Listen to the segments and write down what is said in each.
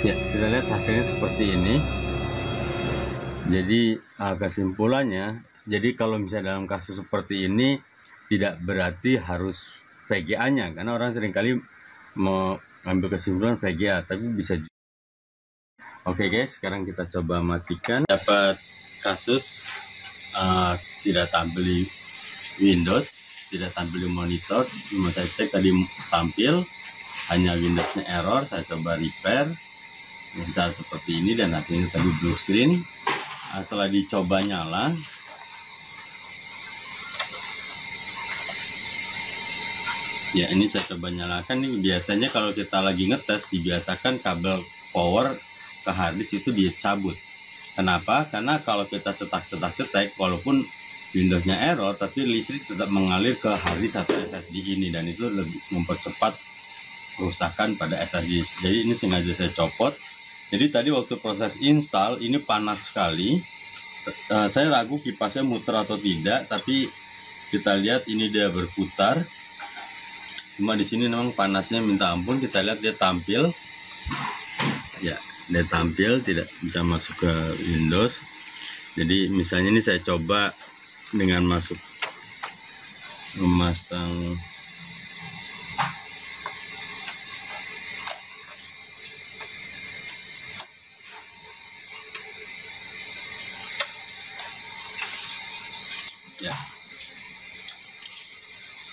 Ya, kita lihat hasilnya seperti ini. Jadi kesimpulannya, jadi kalau misalnya dalam kasus seperti ini tidak berarti harus VGA-nya, karena orang seringkali mengambil kesimpulan VGA, tapi bisa juga. Oke guys, sekarang kita coba matikan. Dapat kasus tidak tampil di Windows, tidak tampil di monitor. Cuma saya cek tadi tampil, hanya Windowsnya error. Saya coba repair dengan cara seperti ini dan hasilnya tadi blue screen. Setelah dicoba nyala, ya ini saya coba nyalakan. Nih biasanya kalau kita lagi ngetes dibiasakan kabel power ke harddisk itu dicabut. Kenapa? Karena kalau kita cetak walaupun Windowsnya error, tapi listrik tetap mengalir ke harddisk atau SSD ini, dan itu lebih mempercepat kerusakan pada SSD. Jadi ini sengaja saya copot. Jadi tadi waktu proses install ini panas sekali. Saya ragu kipasnya muter atau tidak, tapi kita lihat ini dia berputar. Cuma di sini memang panasnya minta ampun. Kita lihat dia tampil. Ya, dia tampil, tidak bisa masuk ke Windows. Jadi misalnya ini saya coba dengan memasang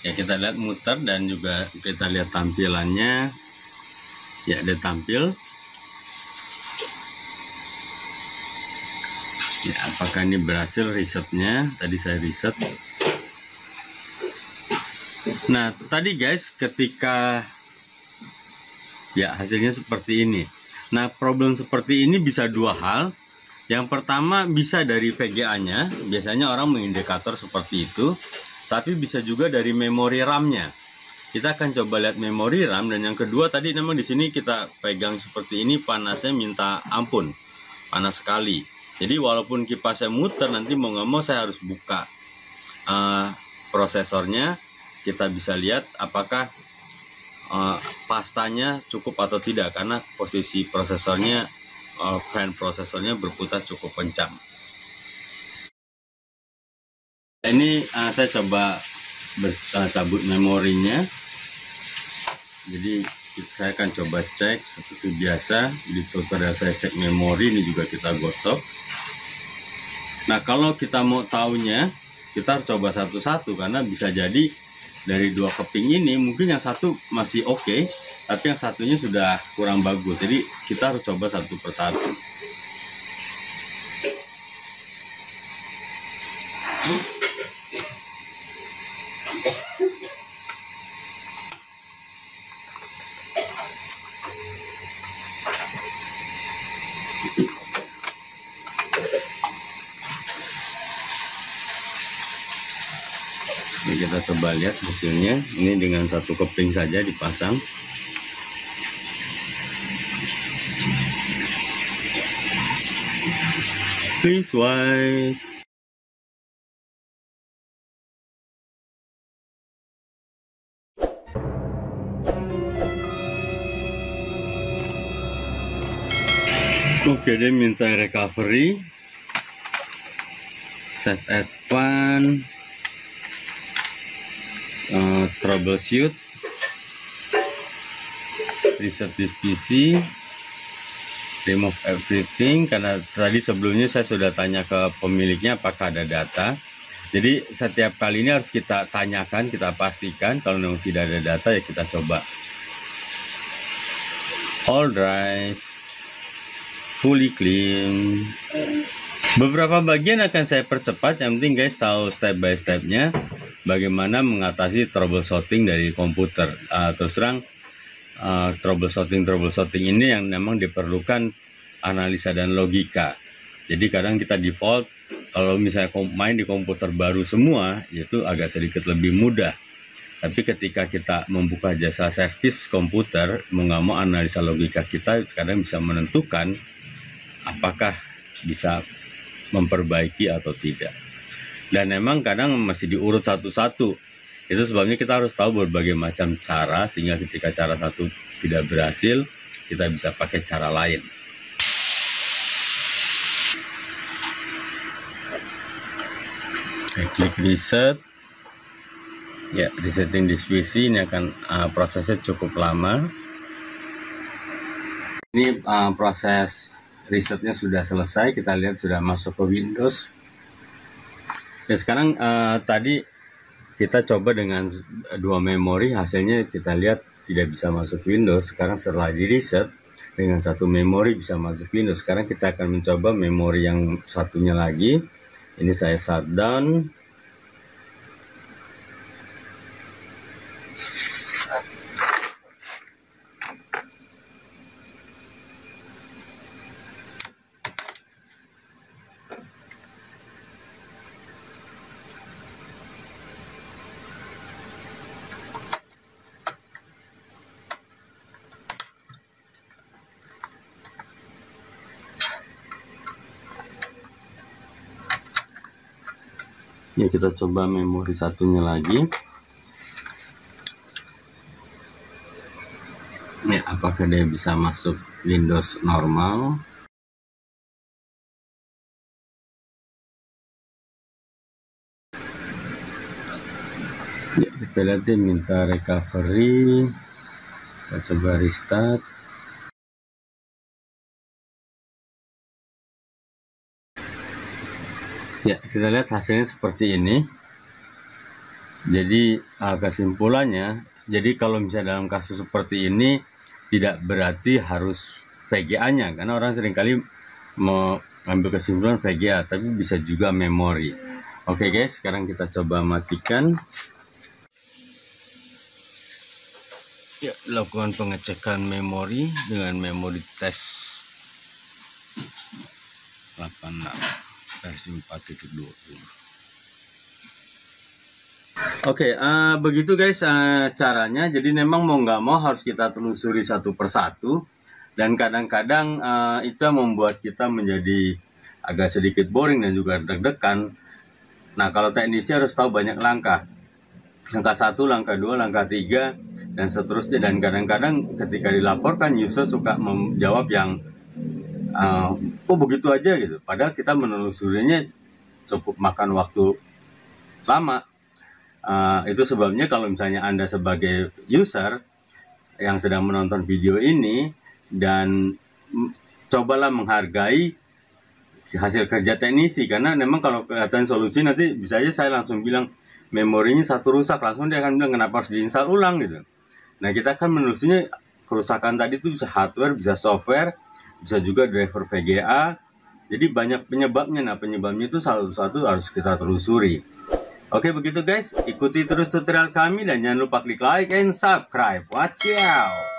ya kita lihat muter, dan juga kita lihat tampilannya. Ya, dia tampil. Ya, apakah ini berhasil resetnya? Tadi saya reset. Nah tadi guys, ketika ya hasilnya seperti ini. Nah problem seperti ini bisa dua hal. Yang pertama bisa dari VGA-nya, biasanya orang mengindikator seperti itu. Tapi bisa juga dari memori RAM-nya. Kita akan coba lihat memori RAM. Dan yang kedua tadi memang di sini kita pegang seperti ini, panasnya minta ampun, panas sekali. Jadi walaupun kipasnya muter, nanti mau nggak mau saya harus buka prosesornya. Kita bisa lihat apakah pastanya cukup atau tidak, karena posisi prosesornya, fan prosesornya berputar cukup kencang. Ini saya coba cabut memorinya. Jadi saya akan coba cek seperti biasa di tutorial. Saya cek memori, ini juga kita gosok. Nah kalau kita mau taunya, kita harus coba satu-satu, karena bisa jadi dari dua keping ini mungkin yang satu masih oke, tapi yang satunya sudah kurang bagus. Jadi kita harus coba satu persatu. Ini kita coba lihat hasilnya. Ini dengan satu keping saja dipasang. Please wait. Oke, dia minta recovery, save advance, troubleshoot, reset this PC, remove everything. Karena tadi sebelumnya saya sudah tanya ke pemiliknya apakah ada data. Jadi setiap kali ini harus kita tanyakan, kita pastikan. Kalau memang tidak ada data, ya kita coba all drive fully clean. Beberapa bagian akan saya percepat. Yang penting guys tahu step by stepnya bagaimana mengatasi troubleshooting dari komputer. Terus terang troubleshooting ini yang memang diperlukan analisa dan logika. Jadi kadang kita default kalau misalnya main di komputer baru semua, itu agak sedikit lebih mudah. Tapi ketika kita membuka jasa servis komputer, mau nggak mau analisa logika kita kadang bisa menentukan apakah bisa memperbaiki atau tidak. Dan memang kadang masih diurut satu-satu. Itu sebabnya kita harus tahu berbagai macam cara, sehingga ketika cara satu tidak berhasil, kita bisa pakai cara lain. Klik reset. Ya, resetting this PC ini akan prosesnya cukup lama. Ini proses resetnya sudah selesai. Kita lihat sudah masuk ke Windows. Ya, sekarang tadi kita coba dengan 2 memori, hasilnya kita lihat tidak bisa masuk Windows. Sekarang setelah di reset dengan 1 memori bisa masuk Windows. Sekarang kita akan mencoba memori yang satunya lagi. Ini saya shutdown. Ya, kita coba memori satunya lagi. Ya, apakah dia bisa masuk Windows normal? Ya, kita lihat dia minta recovery. Kita coba restart. Ya, kita lihat hasilnya seperti ini. Jadi kesimpulannya, jadi kalau misalnya dalam kasus seperti ini tidak berarti harus VGA-nya, karena orang seringkali mengambil kesimpulan VGA, tapi bisa juga memori. Oke guys, sekarang kita coba matikan. Ya, lakukan pengecekan memori dengan memori test 86 versi 4.20. Oke, begitu guys caranya. Jadi memang mau nggak mau harus kita telusuri satu persatu, dan kadang-kadang itu membuat kita menjadi agak sedikit boring dan juga deg-degan. Nah, kalau teknisi harus tahu banyak langkah. Langkah 1, langkah 2, langkah 3, dan seterusnya. Dan kadang-kadang ketika dilaporkan, user suka menjawab yang kok begitu aja gitu. Padahal kita menelusurinya cukup makan waktu lama. Itu sebabnya kalau misalnya Anda sebagai user yang sedang menonton video ini, dan cobalah menghargai hasil kerja teknisi, karena memang kalau kelihatan solusi nanti bisa aja saya langsung bilang memorinya satu rusak, langsung dia akan bilang kenapa harus diinstal ulang gitu. Nah, kita akan menelusurinya kerusakan tadi itu bisa hardware, bisa software, bisa juga driver VGA. Jadi banyak penyebabnya. Nah, penyebabnya itu satu-satu harus kita telusuri. Oke, begitu guys. Ikuti terus tutorial kami dan jangan lupa klik like and subscribe. Watch out.